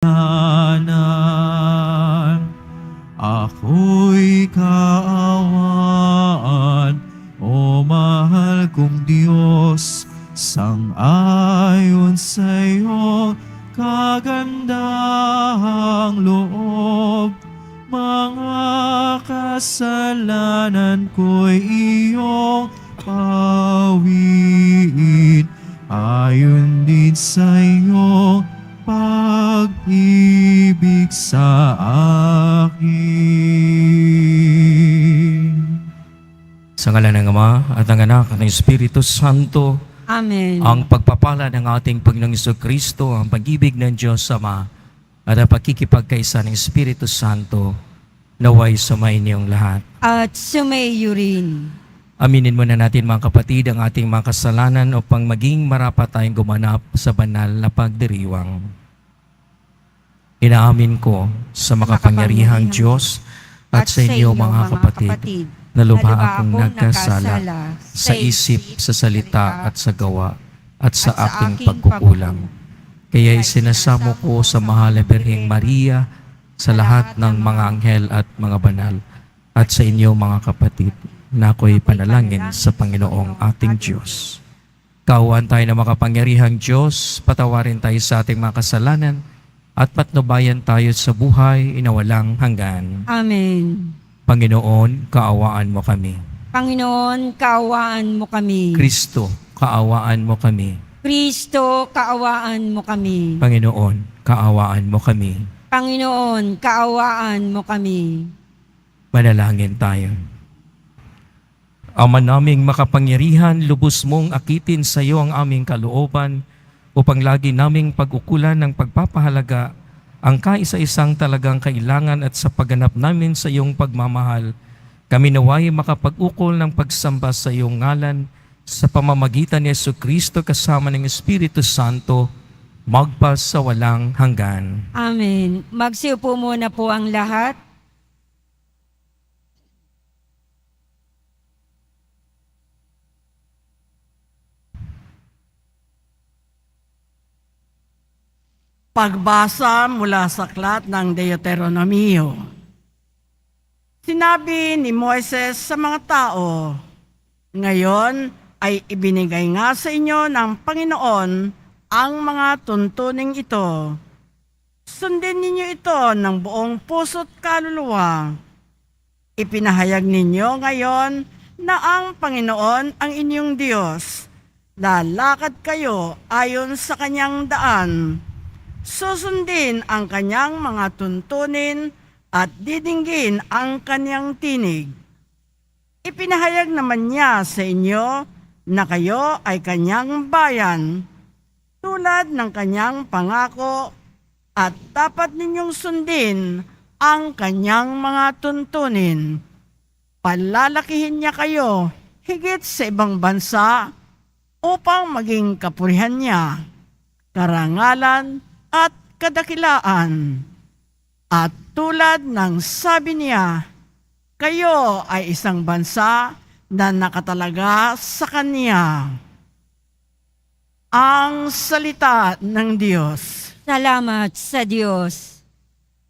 kasalanan. Ako'y kaawaan, O mahal kong Diyos, sang-ayon sa iyong kagandahang loob. Mga kasalanan ko'y iyong pawiin, ayon din sa iyong pag-ibig sa akin. Sa ngalan ng Ama at ng Anak at ng Espiritu Santo, Amen. ang pagpapala ng ating Panginoong Jesucristo, ang pag-ibig ng Diyos Ama, at ang pakikipagkaisa ng Espiritu Santo, naway sumayin niyong lahat. At sumayo rin. Aminin muna natin mga kapatid ang ating mga kasalanan upang maging marapat tayong gumanap sa banal na pagdiriwang. Inaamin ko sa makapangyarihang Diyos at sa inyo mga kapatid, na lubha akong nagkasala sa isip, sa salita at sa gawa at sa aking pagkukulang. Kaya isinasamo ko sa mahal na Birheng Maria, sa lahat ng mga anghel at mga banal, at sa inyo mga kapatid, na ako'y panalangin sa Panginoong ating Diyos. Kaawaan tayo ng makapangyarihang Diyos, patawarin tayo sa ating mga kasalanan, at patnubayan tayo sa buhay inawalang hanggan. Amen. Panginoon, kaawaan mo kami. Panginoon, kaawaan mo kami. Kristo, kaawaan mo kami. Kristo, kaawaan mo kami. Panginoon, kaawaan mo kami. Panginoon, kaawaan mo kami. Manalangin tayo. Ama naming makapangyarihan, lubos mong akitin sa iyo ang aming kalooban upang lagi naming pag-ukulan ng pagpapahalaga ang kaisa-isang talagang kailangan at sa pagganap namin sa iyong pagmamahal, kami naway makapag-ukol ng pagsamba sa iyong ngalan sa pamamagitan ni Jesucristo kasama ng Espiritu Santo, magpas sa walang hanggan. Amen. Magsiupo muna po ang lahat. Pagbasa mula sa aklat ng Deuteronomio. Sinabi ni Moises sa mga tao, "Ngayon ay ibinigay nga sa inyo ng Panginoon ang mga tuntuning ito. Sundin ninyo ito ng buong puso't kaluluwa. Ipinahayag ninyo ngayon na ang Panginoon ang inyong Diyos. Lalakad kayo ayon sa kanyang daan. Susundin ang kanyang mga tuntunin at didinggin ang kanyang tinig. Ipinahayag naman niya sa inyo na kayo ay kanyang bayan, tulad ng kanyang pangako, at dapat ninyong sundin ang kanyang mga tuntunin. Palalakihin niya kayo higit sa ibang bansa upang maging kapurihan niya, karangalan at kadakilaan. At tulad ng sabi niya, kayo ay isang bansa na nakatalaga sa Kanya." Ang salita ng Diyos. Salamat sa Diyos.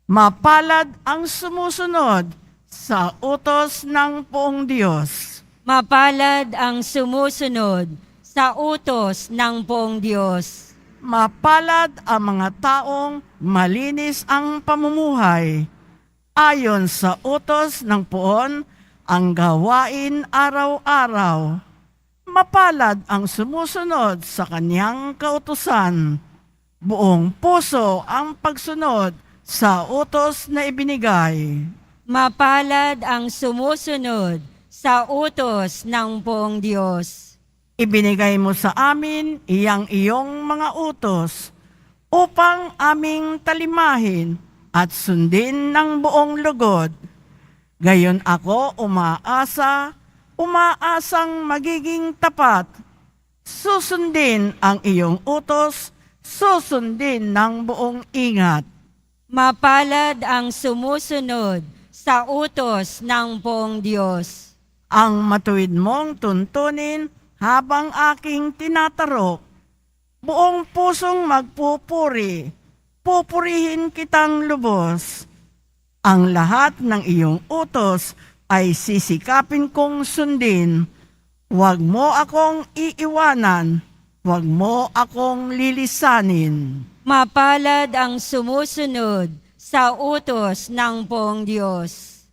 Mapalad ang sumusunod sa utos ng poong Diyos. Mapalad ang sumusunod sa utos ng poong Diyos. Mapalad ang mga taong malinis ang pamumuhay. Ayon sa utos ng poon, ang gawain araw-araw. Mapalad ang sumusunod sa kanyang kautusan. Buong puso ang pagsunod sa utos na ibinigay. Mapalad ang sumusunod sa utos ng poong Diyos. Ibinigay mo sa amin iyong mga utos upang aming talimahin at sundin ng buong lugod. Gayon ako umaasang magiging tapat. Susundin ang iyong utos, susundin ng buong ingat. Mapalad ang sumusunod sa utos ng poong Diyos. Ang matuwid mong tuntunin habang aking tinatarok, buong pusong magpupuri pupurihin kitang lubos. Ang lahat ng iyong utos ay sisikapin kong sundin. Huwag mo akong iiwanan, huwag mo akong lilisanin. Mapalad ang sumusunod sa utos ng poong Diyos.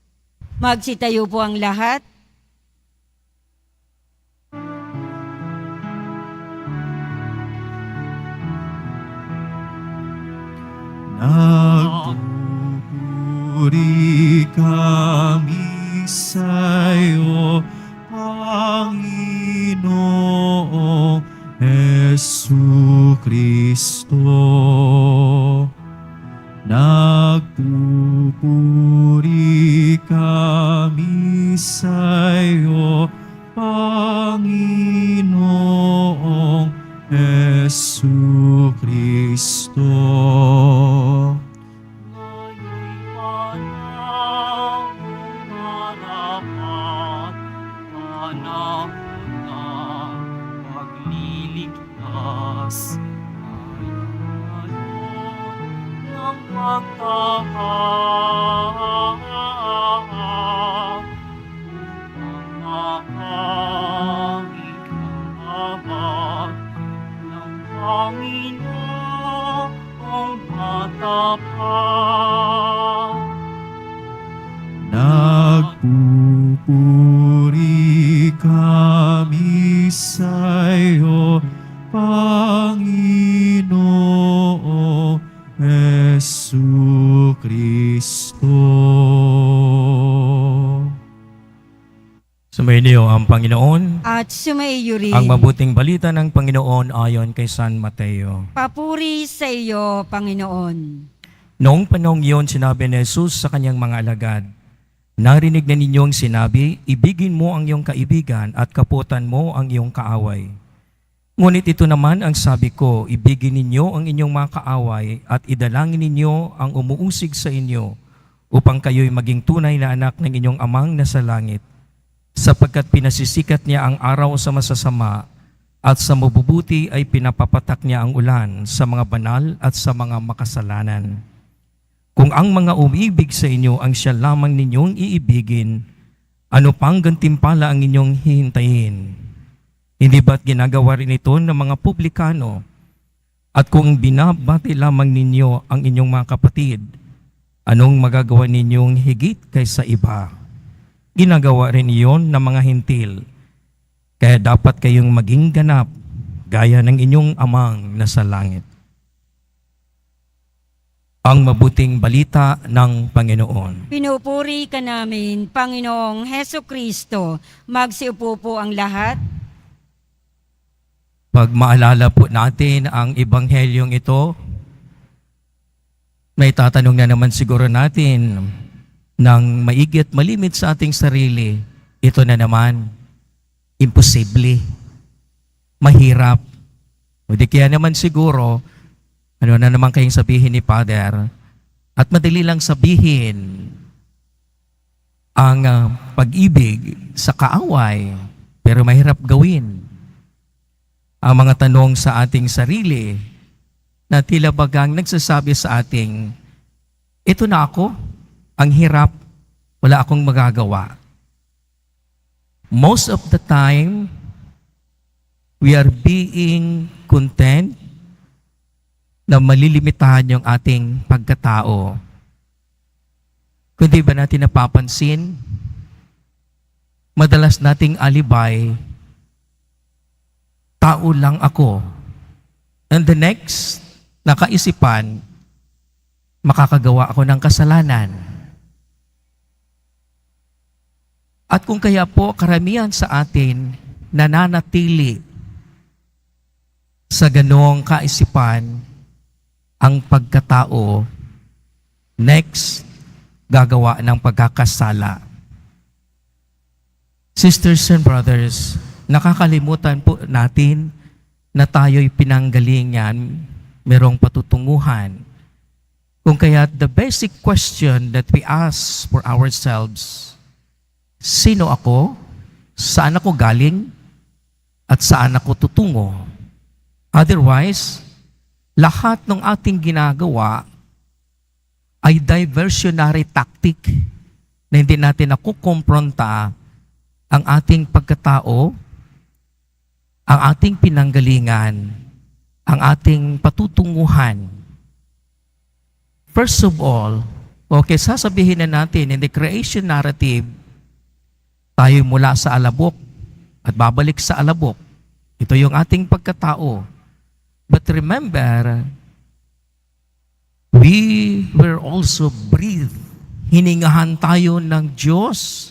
Magsitayo po ang lahat. Nagpupuri kami sa'yo, Panginoong Jesucristo. Nagpupuri kami sa'yo, Panginoong Jesucristo. Nagpupuri kami sa'yo, Panginoong Jesucristo. Sumainyo ang Panginoon. At sumaiyo rin. Ang mabuting balita ng Panginoon ayon kay San Mateo. Papuri sa iyo, Panginoon. Noong panahong iyon, sinabi ni Jesus sa kanyang mga alagad, narinig na ninyong sinabi, ibigin mo ang iyong kaibigan at kaputan mo ang iyong kaaway. Ngunit ito naman ang sabi ko, ibigin ninyo ang inyong mga kaaway at idalangin ninyo ang umuusig sa inyo upang kayo'y maging tunay na anak ng inyong amang nasa langit. Sapagkat pinasisikat niya ang araw sa masasama at sa mabubuti ay pinapapatak niya ang ulan sa mga banal at sa mga makasalanan. Kung ang mga umibig sa inyo ang siya lamang ninyong iibigin, ano pang gantimpala ang inyong hihintayin? Hindi ba't ginagawa rin ito ng mga publikano? At kung binabati lamang ninyo ang inyong mga kapatid, anong magagawa ninyong higit kaysa iba? Ginagawa rin iyon ng mga hintil. Kaya dapat kayong maging ganap gaya ng inyong amang nasa langit. Ang mabuting balita ng Panginoon. Pinupuri ka namin, Panginoong Heso Kristo. Magsiupo po ang lahat. Pag maalala po natin ang ebanghelyong ito, may tatanong na naman siguro natin ng maigit malimit sa ating sarili, ito na naman, imposible, mahirap. O di kaya naman siguro, ano na naman kayong sabihin ni Father, at madali lang sabihin ang pag-ibig sa kaaway, pero mahirap gawin. Ang mga tanong sa ating sarili na tila bagang nagsasabi sa ating, ito na ako, ang hirap, wala akong magagawa. Most of the time, we are being content na malilimitahan yung ating pagkatao. Kung di ba natin napapansin, madalas nating alibay, tao lang ako. And the next, nakaisipan, makakagawa ako ng kasalanan. At kung kaya po karamihan sa atin nananatili sa ganong kaisipan, ang pagkatao, next, gagawa ng pagkakasala. Sisters and brothers, nakakalimutan po natin na tayo'y pinanggalingan, merong patutunguhan. Kung kaya the basic question that we ask for ourselves, sino ako? Saan ako galing? At saan ako tutungo? Otherwise, lahat ng ating ginagawa ay diversionary tactic na hindi natin nakukompronta ang ating pagkatao, ang ating pinanggalingan, ang ating patutunguhan. First of all, okay, sasabihin na natin in the creation narrative, tayo mula sa alabok at babalik sa alabok. Ito yung ating pagkatao. But remember, we were also breathed. Hiningahan tayo ng Diyos.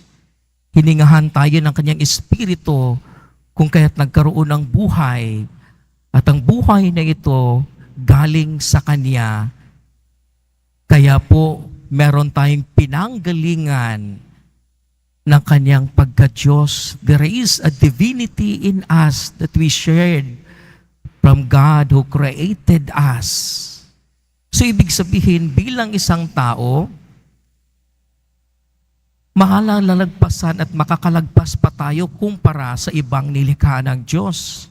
Hiningahan tayo ng Kanyang Espiritu kung kaya't nagkaroon ng buhay. At ang buhay na ito galing sa Kanya. Kaya po, meron tayong pinanggalingan ng Kanyang pagka-Diyos. There is a divinity in us that we shared from God who created us. So, ibig sabihin, bilang isang tao, makalalagpasan at makakalagpas pa tayo kumpara sa ibang nilikha ng Diyos.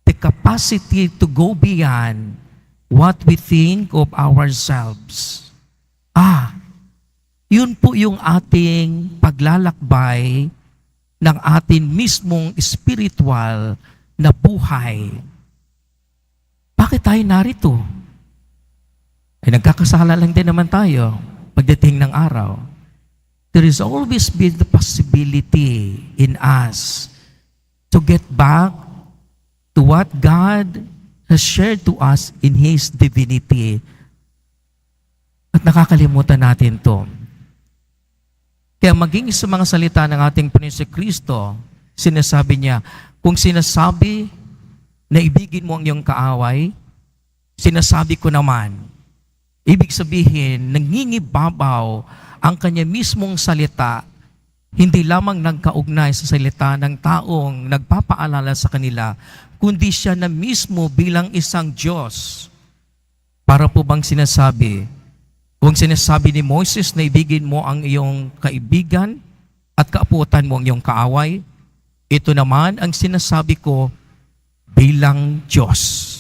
The capacity to go beyond what we think of ourselves. Yun po yung ating paglalakbay ng atin mismong spiritual na buhay. Bakit tayo narito? Ay nagkakasala lang din naman tayo pagdating ng araw. There is always been the possibility in us to get back to what God has shared to us in His divinity. At nakakalimutan natin to. Kaya maging sa mga salita ng ating Panginoon Kristo, sinasabi niya, kung sinasabi na ibigin mo ang iyong kaaway, sinasabi ko naman, ibig sabihin, nangingibabaw ang kanya mismong salita, hindi lamang nagkaugnay sa salita ng taong nagpapaalala sa kanila, kundi siya na mismo bilang isang Diyos. Para po bang sinasabi, kung sinasabi ni Moses na ibigin mo ang iyong kaibigan at kaaputan mo ang iyong kaaway, ito naman ang sinasabi ko bilang Diyos.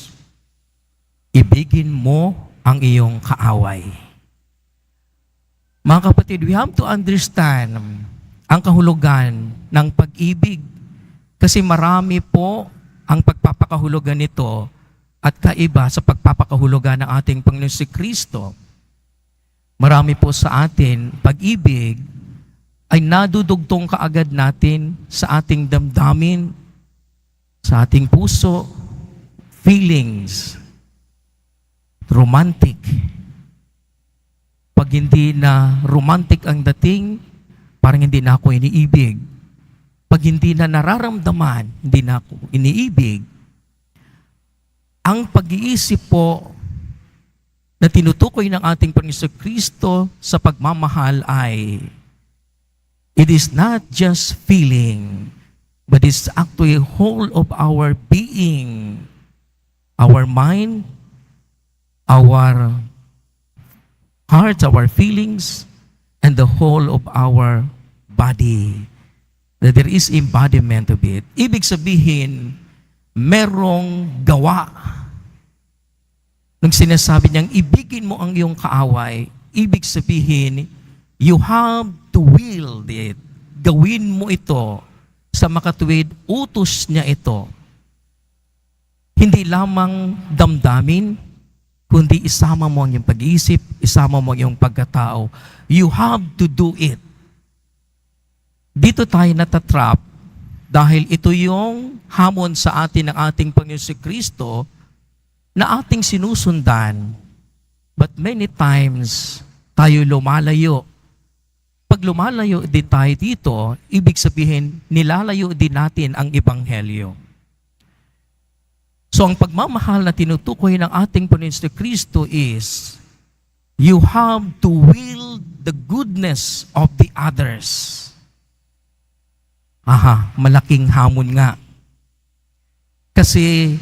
Ibigin mo ang iyong kaaway. Mga kapatid, we have to understand ang kahulugan ng pag-ibig kasi marami po ang pagpapakahulugan nito at kaiba sa pagpapakahulugan ng ating Panginoon si Kristo. Marami po sa atin, pag-ibig ay nadudugtong kaagad natin sa ating damdamin, sa ating puso, feelings, romantic. Pag hindi na romantic ang dating, parang hindi na ako iniibig. Pag hindi na nararamdaman, hindi na ako iniibig. Ang pag-iisip po na tinutukoy ng ating Panginoon Kristo sa pagmamahal ay it is not just feeling, but it's actually whole of our being, our mind, our hearts, our feelings, and the whole of our body. That there is embodiment of it. Ibig sabihin, merong gawa. Nung sinasabi niyang, ibigin mo ang iyong kaaway, ibig sabihin, you have to will it. Gawin mo ito sa makatuwid, utos niya ito. Hindi lamang damdamin, kundi isama mo ang iyong pag-iisip, isama mo ang iyong pagkatao. You have to do it. Dito tayo natatrap dahil ito yung hamon sa atin ng ating Panginoon si Kristo na ating sinusundan. But many times, tayo lumalayo. Pag lumalayo din tayo dito, ibig sabihin, nilalayo din natin ang Ebanghelyo. So ang pagmamahal na tinutukoy ng ating Panginoon si Kristo is, you have to will the goodness of the others. Malaking hamon nga. Kasi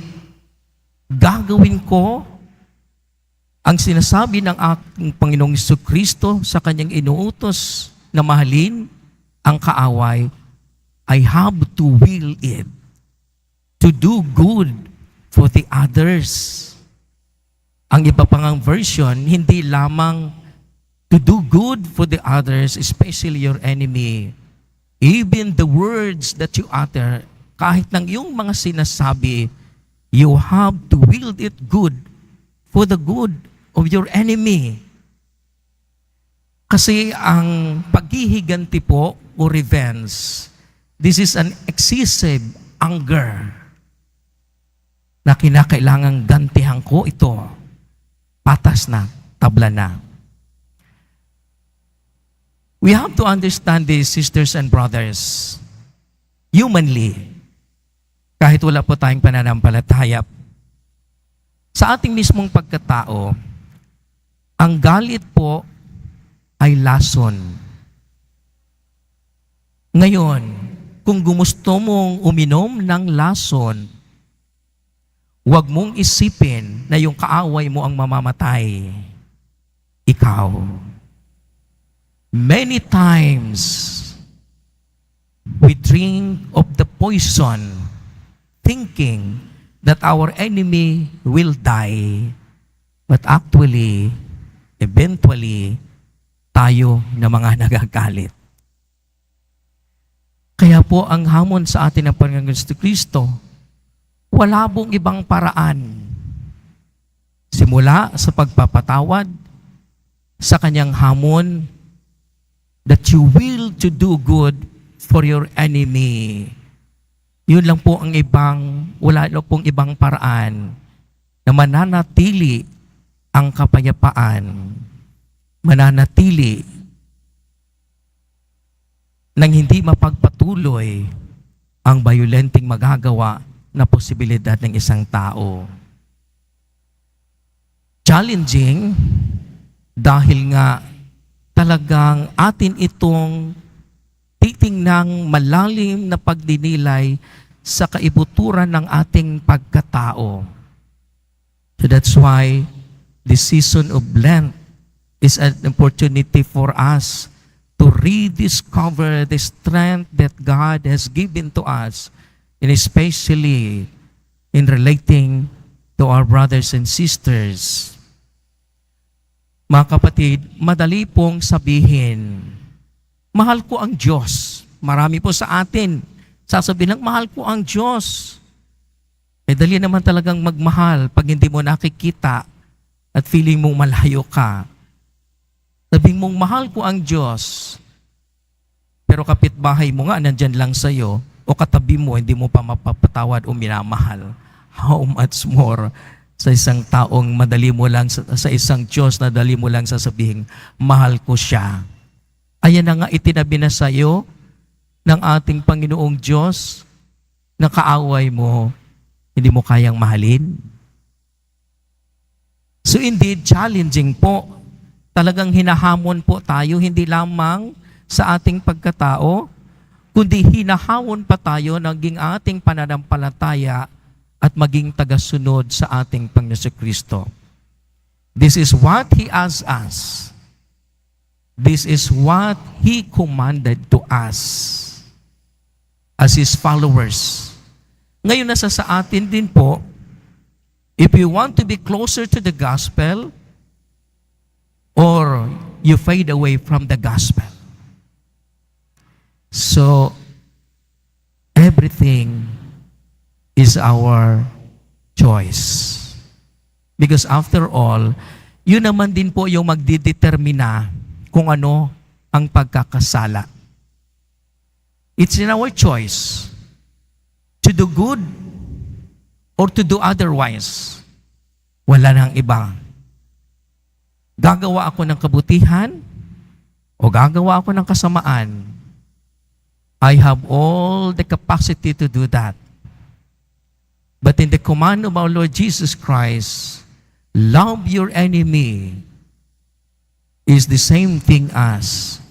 gagawin ko ang sinasabi ng aking Panginoong Kristo sa kanyang inuutos na mahalin ang kaaway. I have to will it to do good for the others. Ang iba pang ang version, hindi lamang to do good for the others, especially your enemy. Even the words that you utter, kahit ng iyong mga sinasabi, you have to wield it good for the good of your enemy. Kasi ang paghihiganti po o revenge, this is an excessive anger na kinakailangang gantihan ko ito. Patas na, tabla na. We have to understand this, sisters and brothers, humanly, kahit wala po tayong pananampalataya, sa ating mismong pagkatao, ang galit po ay lason. Ngayon, kung gusto mong uminom ng lason, huwag mong isipin na yung kaaway mo ang mamamatay. Ikaw. Many times, we drink of the poison, thinking that our enemy will die. But actually, eventually, tayo na mga nagagalit. Kaya po ang hamon sa atin ng Panginoon Kristo, wala pong ibang paraan. Simula sa pagpapatawad, sa kanyang hamon, that you will to do good for your enemy. Yun lang po ang wala lang pong ibang paraan na mananatili ang kapayapaan, mananatili nang hindi mapagpatuloy ang bayolenteng magagawa na posibilidad ng isang tao. Challenging dahil nga talagang atin itong titingnang malalim na pagdinilay sa kaibuturan ng ating pagkatao. So that's why the season of Lent is an opportunity for us to rediscover the strength that God has given to us, and especially in relating to our brothers and sisters. Mga kapatid, madali pong sabihin, mahal ko ang Diyos. Marami po sa atin sasabihin lang, mahal ko ang Diyos. Dali naman talagang magmahal pag hindi mo nakikita at feeling mong malayo ka. Sabihin mong, mahal ko ang Diyos. Pero kapitbahay mo nga, nandyan lang sa'yo, o katabi mo, hindi mo pa mapapatawad o minamahal. How much more sa isang taong madali mo lang, sa isang Diyos na dali mo lang sasabihin, mahal ko siya. Ayan na nga itinabi na sa iyo ng ating Panginoong Diyos na kaaway mo, hindi mo kayang mahalin. So indeed, challenging po. Talagang hinahamon po tayo, hindi lamang sa ating pagkatao, kundi hinahamon pa tayo naging ating pananampalataya at maging tagasunod sa ating Panginoon Kristo. This is what He asked us. This is what He commanded to us as His followers. Ngayon nasa sa atin din po, if you want to be closer to the gospel, or you fade away from the gospel. So, everything is our choice. Because after all, yun naman din po yung magdidetermina kung ano ang pagkakasala. It's in our choice to do good or to do otherwise. Wala nang iba. Gagawa ako ng kabutihan o gagawa ako ng kasamaan. I have all the capacity to do that. But in the command of our Lord Jesus Christ, love your enemy is the same thing as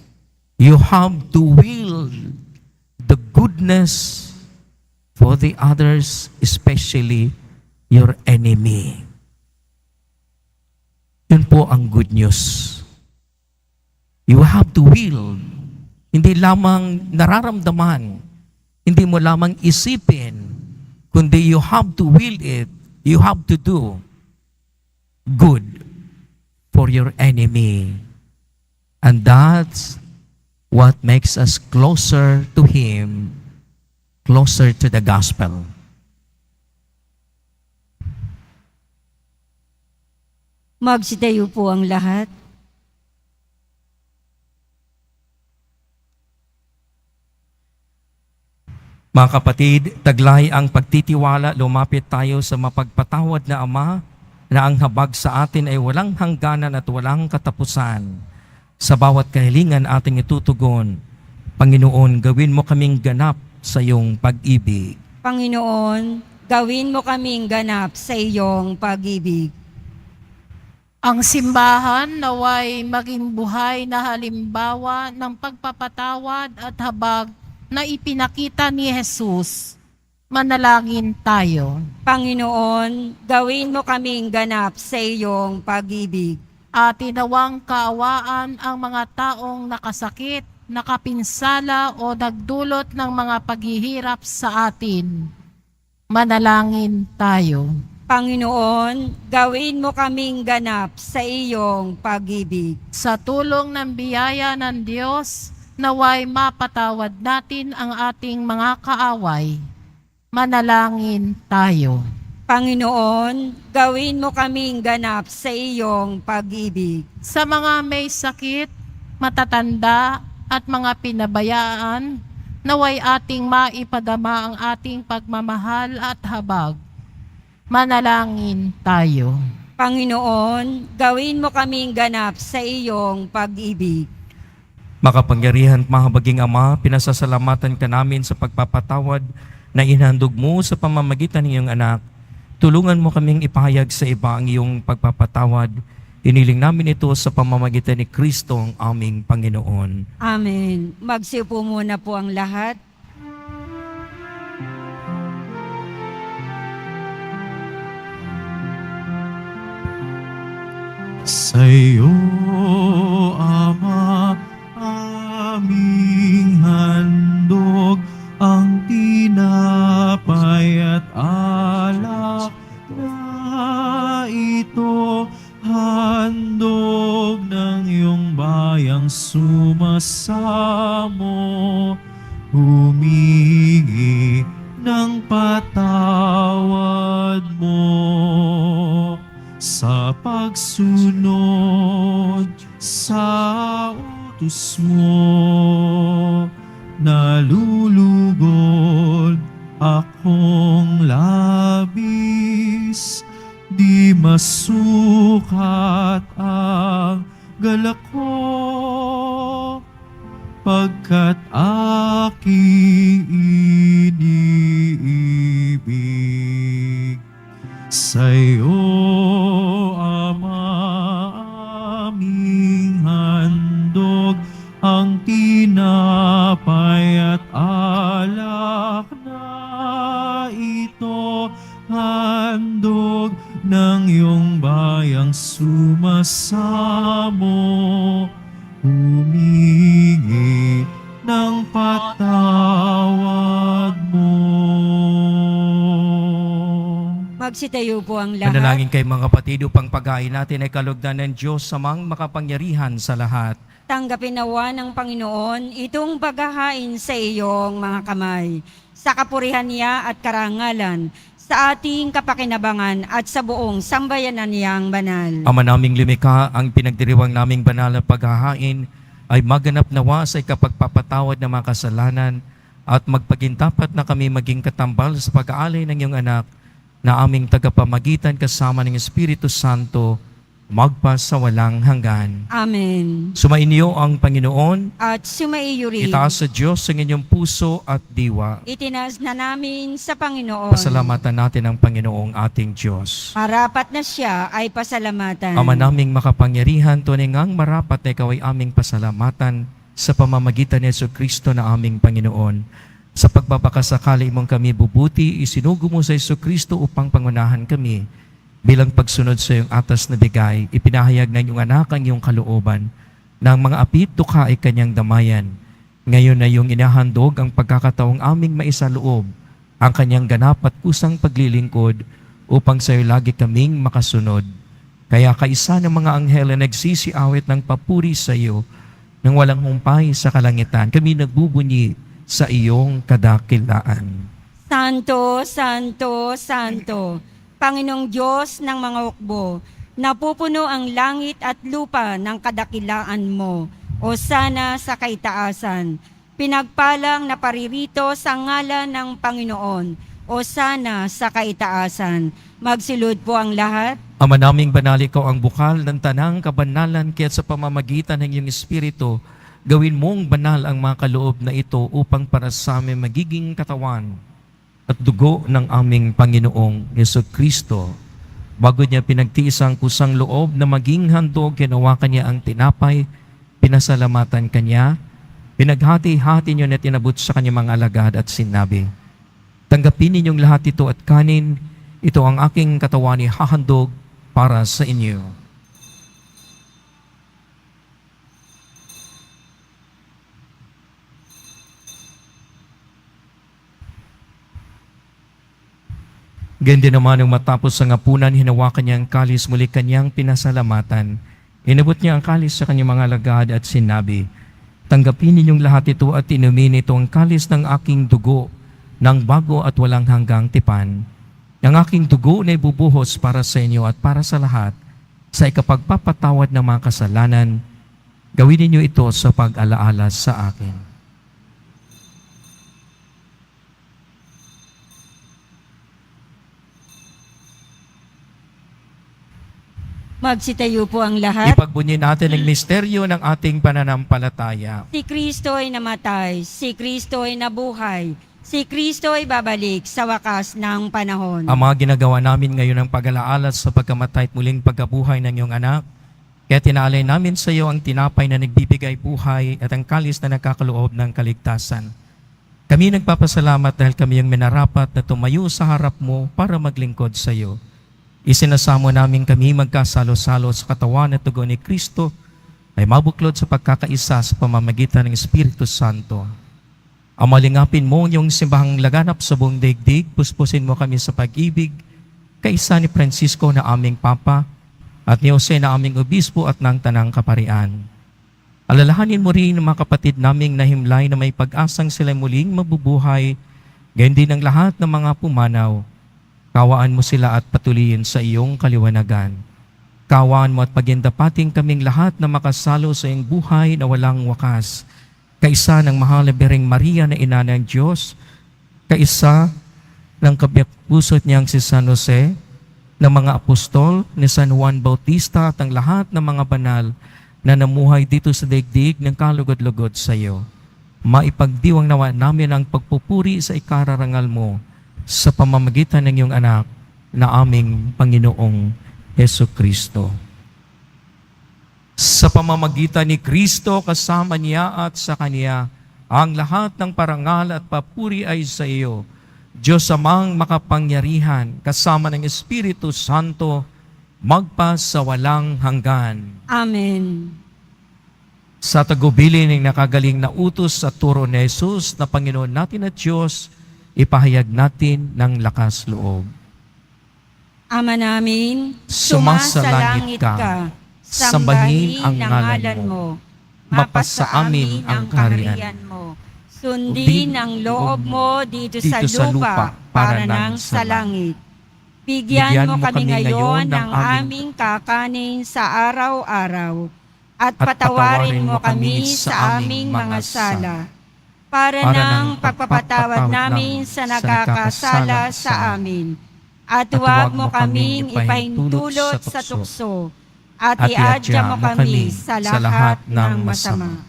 you have to will the goodness for the others, especially your enemy. Yun po ang good news. You have to will. Hindi lamang nararamdaman, hindi mo lamang isipin, kundi you have to will it, you have to do. good for your enemy. And that's what makes us closer to Him, closer to the gospel. Magsitayo po ang lahat. Mga kapatid, taglay ang pagtitiwala, lumapit tayo sa mapagpatawad na Ama na ang habag sa atin ay walang hangganan at walang katapusan. Sa bawat kahilingan ating itutugon, Panginoon, gawin mo kaming ganap sa iyong pag-ibig. Panginoon, gawin mo kaming ganap sa iyong pag-ibig. Ang simbahan naway maging buhay na halimbawa ng pagpapatawad at habag na ipinakita ni Jesus. Manalangin tayo. Panginoon, gawin mo kaming ganap sa iyong pag-ibig. At inawang kaawaan ang mga taong nakasakit, nakapinsala o nagdulot ng mga paghihirap sa atin. Manalangin tayo. Panginoon, gawin mo kaming ganap sa iyong pag-ibig. Sa tulong ng biyaya ng Diyos, naway mapatawad natin ang ating mga kaaway. Manalangin tayo. Panginoon, gawin mo kaming ganap sa iyong pag-ibig. Sa mga may sakit, matatanda at mga pinabayaan, naway ating maipadama ang ating pagmamahal at habag. Manalangin tayo. Panginoon, gawin mo kaming ganap sa iyong pag-ibig. Makapangyarihan at mahabaging Ama, pinasasalamatan ka namin sa pagpapatawad na inhandog mo sa pamamagitan ng iyong anak. Tulungan mo kaming ipahayag sa iba ang iyong pagpapatawad. Iniling namin ito sa pamamagitan ni Kristo ang aming Panginoon. Amen. Magsiupo muna po ang lahat. Sa iyo, Ama, aming handog ang tinapay at alak na ito, handog ng iyong bayang sumasamo, humingi ng patawad mo sa pagsunod sa utos mo. Nalulugod akong labis, di masukat ang galak ko, pagkat aking iniibig. Sa'yo, Ama, aming handog ang tinapay at alak na ito, handog ng iyong bayang sumasamo, humingi ng patawad mo. Magsitayo po ang lahat. Manalangin kay mga kapatid upang paghain natin ay kalugdan ng Diyos samang makapangyarihan sa lahat. Tanggapin nawa ng Panginoon itong paghahain sa iyong mga kamay, sa kapurihan niya at karangalan, sa ating kapakinabangan at sa buong sambayanan niyang banal. Ama naming lumikha, ang pinagdiriwang naming banal na paghahain ay maganap nawa sa ikapagpapatawad ng mga kasalanan at magpagintapat na kami maging katambal sa pag-aalay ng iyong anak na aming tagapamagitan kasama ng Espiritu Santo magpas sa walang hanggan. Amen. Sumainyo ang Panginoon. At sumaiyo rin. Itaas sa Diyos ang inyong puso at diwa. Itinaas na namin sa Panginoon. Pasalamatan natin ang Panginoong ating Diyos. Marapat na siya ay pasalamatan. Ama naming makapangyarihan, tunay ngang marapat na ikaw ay aming pasalamatan sa pamamagitan ni Jesucristo na aming Panginoon. Sa pagpapakasakali mong kami bubuti, isinugo mo sa Jesucristo upang pangunahan kami. Bilang pagsunod sa iyong atas na bigay, ipinahayag ng iyong anak ang iyong kalooban na ang mga apit tukha ay kanyang damayan. Ngayon na iyong inahandog ang pagkakataong aming maisaloob, ang kanyang ganap at kusang paglilingkod upang sa iyo lagi kaming makasunod. Kaya kaisa ng mga anghel na nagsisiawit ng papuri sa iyo nang walang humpay sa kalangitan. Kami nagbubunyi sa iyong kadakilaan. Santo, Santo, Santo, Panginoong Diyos ng mga hukbo, napupuno ang langit at lupa ng kadakilaan mo. O sana sa kaitaasan, pinagpalang na paririto sa ngalan ng Panginoon. O sana sa kaitaasan, magsilud po ang lahat. Ama naming banal, ikaw ang bukal ng tanang kabanalan, kaya't sa pamamagitan ng iyong Espiritu, gawin mong banal ang mga kaloob na ito upang para sa amin magiging katawan at dugo ng aming Panginoong Jesucristo. Bago niya pinagtiis ang kusang loob na maging handog, ginawakan niya ang tinapay, pinasalamatan kanya, pinaghati-hati niyo na tinabot sa kanyang mga alagad at sinabi, tanggapin ninyong lahat ito at kanin, ito ang aking katawan ni hahandog para sa inyo. Ganyan din naman nung matapos ang hapunan, hinawakan niya ang kalis, muli kanyang pinasalamatan. Inabot niya ang kalis sa kanyang mga alagad at sinabi, tanggapin ninyong lahat ito at inumin ito ang kalis ng aking dugo, ng bago at walang hanggang tipan. Ang aking dugo na ibubuhos para sa inyo at para sa lahat, sa ikapagpapatawad ng mga kasalanan. Gawin ninyo ito sa pag-alaala sa akin. Magsitayo po ang lahat. Ipagbunyi natin ang misteryo ng ating pananampalataya. Si Kristo ay namatay, si Kristo ay nabuhay, si Kristo ay babalik sa wakas ng panahon. Ang mga ginagawa namin ngayon ng pag-alaala sa pagkamatay at muling pagkabuhay ng iyong anak, kaya tinaalay namin sa iyo ang tinapay na nagbibigay buhay at ang kalis na nagkakaloob ng kaligtasan. Kami nagpapasalamat dahil kami yung minarapat na tumayo sa harap mo para maglingkod sa iyo. Isinasamo namin kami magkasalo-salo sa katawan at dugo ni Kristo ay mabuklod sa pagkakaisa sa pamamagitan ng Espiritu Santo. Amalingapin mo yung simbahang laganap sa buong daigdig, puspusin mo kami sa pag-ibig, kaisa ni Francisco na aming Papa at ni Jose na aming Obispo at ng Tanang Kaparian. Alalahanin mo rin ang mga kapatid naming nahimlay na may pag-asang sila muling mabubuhay, gayon din ang lahat ng mga pumanaw. Kawaan mo sila at patuloyin sa iyong kaliwanagan. Kawaan mo at pagindapating kaming lahat na makasalo sa iyong buhay na walang wakas. Kaisa ng mahal na Birheng Maria na ina ng Diyos, kaisa ng kabiyak-pusot niyang si San Jose, ng mga apostol ni San Juan Bautista at ang lahat ng mga banal na namuhay dito sa daigdig ng kalugod-lugod sa iyo. Maipagdiwang nawa namin ang pagpupuri sa ikararangal mo sa pamamagitan ng iyong anak na aming Panginoong Jesucristo. Sa pamamagitan ni Kristo, kasama niya at sa Kanya, ang lahat ng parangal at papuri ay sa iyo, Diyos amang makapangyarihan, kasama ng Espiritu Santo, magpa sa walang hanggan. Amen. Sa tagubilin ng nakagaling na utos at turo ni Jesus na Panginoon natin at Diyos, ipahayag natin ng lakas loob. Ama namin, Sumasalangit ka. Sambahin ang ngalan mo. Mapasa amin ang kaharian mo. Sundin ang loob mo dito sa lupa para nang sa langit. Bigyan mo kami ngayon ng aming kakanin sa araw-araw at patawarin mo kami sa aming mga sala para ng pagpapatawad namin sa nagkakasala sa amin. At huwag mo kaming ipahintulot sa tukso at iadya mo kami sa lahat ng masama.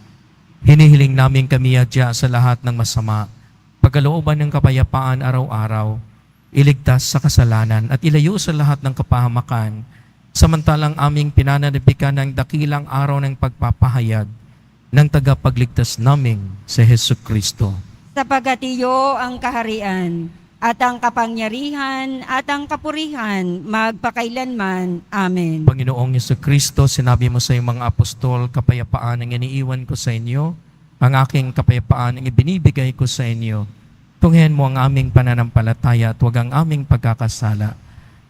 Hinihiling namin kami adya sa lahat ng masama, pagkalooban ng kapayapaan araw-araw, iligtas sa kasalanan at ilayo sa lahat ng kapahamakan, samantalang aming pinananabikan ng dakilang araw ng pagpapahayag ng tagapagligtas naming si Jesucristo. Sapagat iyo ang kaharian at ang kapangyarihan at ang kapurihan magpakailanman. Amen. Panginoong Jesucristo, sinabi mo sa iyong mga apostol, kapayapaan ang iniiwan ko sa inyo, ang aking kapayapaan ang ibinibigay ko sa inyo. Tunghayan mo ang aming pananampalataya at huwag ang aming pagkakasala.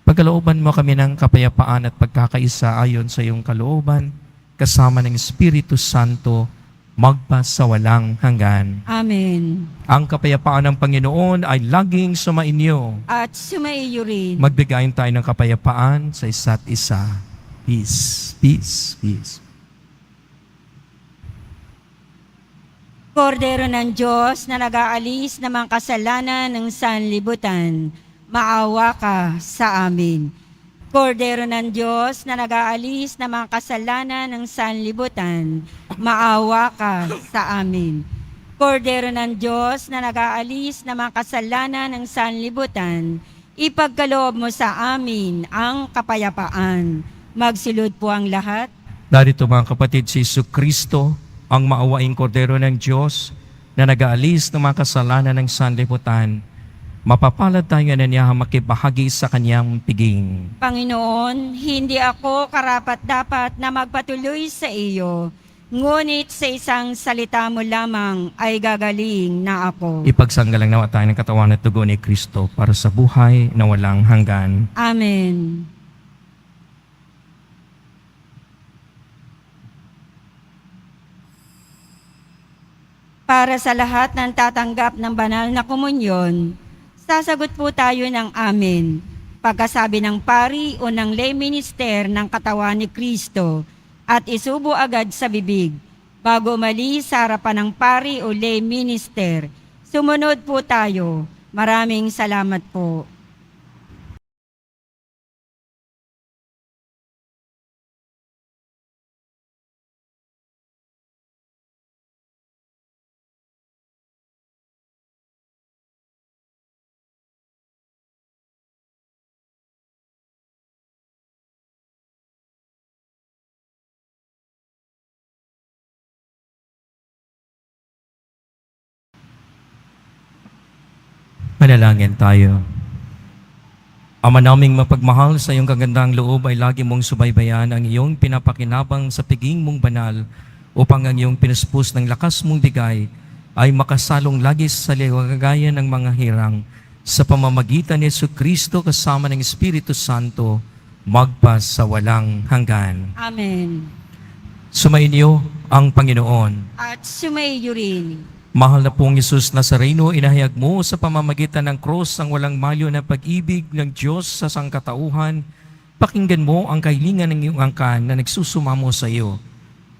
Pagkalooban mo kami ng kapayapaan at pagkakaisa ayon sa iyong kalooban, kasama ng Espiritu Santo, magpa sa walang hanggan. Amen. Ang kapayapaan ng Panginoon ay laging sumainyo. At sumaiyo rin. Magbigayin tayo ng kapayapaan sa isa't isa. Peace, peace, peace. Kordero ng Diyos na nag-aalis ng mga kasalanan ng sanlibutan, maawa ka sa amin. Kordero ng Diyos na nag-aalis ng mga kasalanan ng sanlibutan, maawa ka sa amin. Kordero ng Diyos na nag-aalis ng mga kasalanan ng sanlibutan, ipagkaloob mo sa amin ang kapayapaan. Magsilod po ang lahat. Darito mga kapatid, si Jesucristo, ang maawaing kordero ng Diyos na nag-aalis ng mga kasalanan ng sanlibutan. Mapapalad tayo na niya makibahagi sa kanyang piging. Panginoon, hindi ako karapat-dapat na magpatuloy sa iyo, ngunit sa isang salita mo lamang ay gagaling na ako. Ipagsanggalang nawa tayo ng katawan at dugo ni Kristo para sa buhay na walang hanggan. Amen. Para sa lahat ng tatanggap ng banal na komunyon, sasagot po tayo ng amen. Pagkasabi ng pari o ng lay minister ng katawan ni Kristo at isubo agad sa bibig. Bago umalis sa harapan ng pari o lay minister, sumunod po tayo. Maraming salamat po. Manalangin tayo. Ama naming mapagmahal, sa iyong kagandang loob ay lagi mong subaybayan ang iyong pinapakinabang sa piging mong banal upang ang iyong pinuspos ng lakas mong bigay ay makasalong lagi sa liwagayan ng mga hirang sa pamamagitan ni Jesucristo kasama ng Espiritu Santo magpa sa walang hanggan. Amen. Sumainyo ang Panginoon. At sumaiyo rin. Mahal na pong Jesus Nazareno, inahayag mo sa pamamagitan ng cross ang walang malyo na pag-ibig ng Diyos sa sangkatauhan. Pakinggan mo ang kahilingan ng iyong angkan na nagsusumamo sa iyo.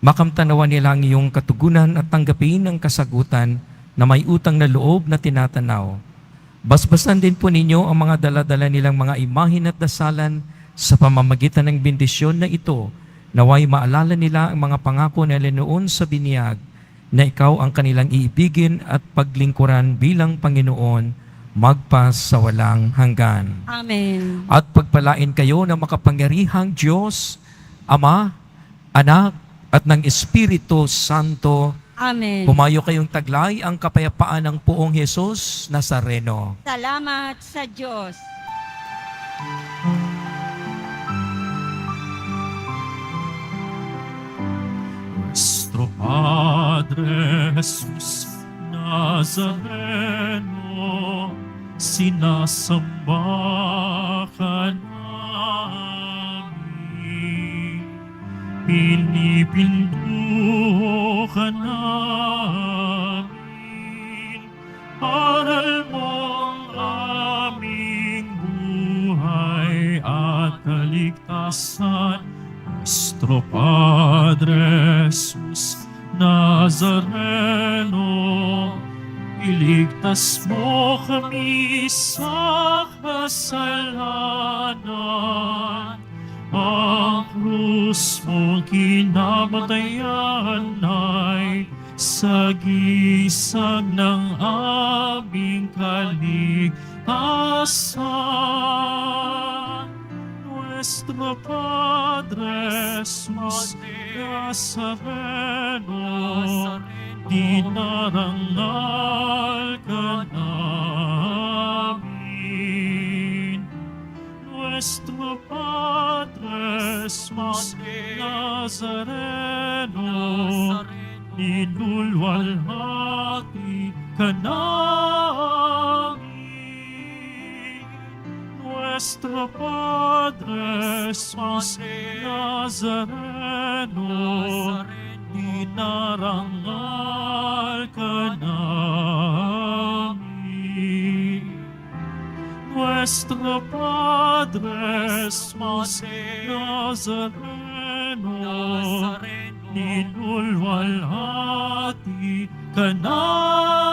Makamtanawan nila ang iyong katugunan at tanggapin ang kasagutan na may utang na loob na tinatanaw. Basbasan din po ninyo ang mga daladala nilang mga imahin at dasalan sa pamamagitan ng bendisyon na ito. Naway maalala nila ang mga pangako nila noon sa biniyag na ikaw ang kanilang iibigin at paglingkuran bilang Panginoon magpa sa walang hanggan. Amen. At pagpalain kayo ng makapangyarihang Diyos, Ama, Anak, at ng Espiritu Santo. Amen. Pumayo kayong taglay ang kapayapaan ng Poong Jesus Nazareno. Salamat sa Diyos. Nuestro Padre Jesus Nazareno, sinasamba ka namin, pinipinto ka namin, aral mong aming buhay at kaligtasan. Nuestro Padre Jesus Nazareno, iligtas mo kami sa kasalanan. Ang krus mong kinamatayan ay sagisag ng aming kaligtasan. Nuestro Padre Jesus Nazareno, dinarangal ka namin. Nuestro Padre Jesus Nazareno, nilulwalhati ka namin. Nuestro Padre Jesus Nazareno, dinarangal ka namin. Nuestro Padre Jesus Nazareno, ninulwalhati ka namin.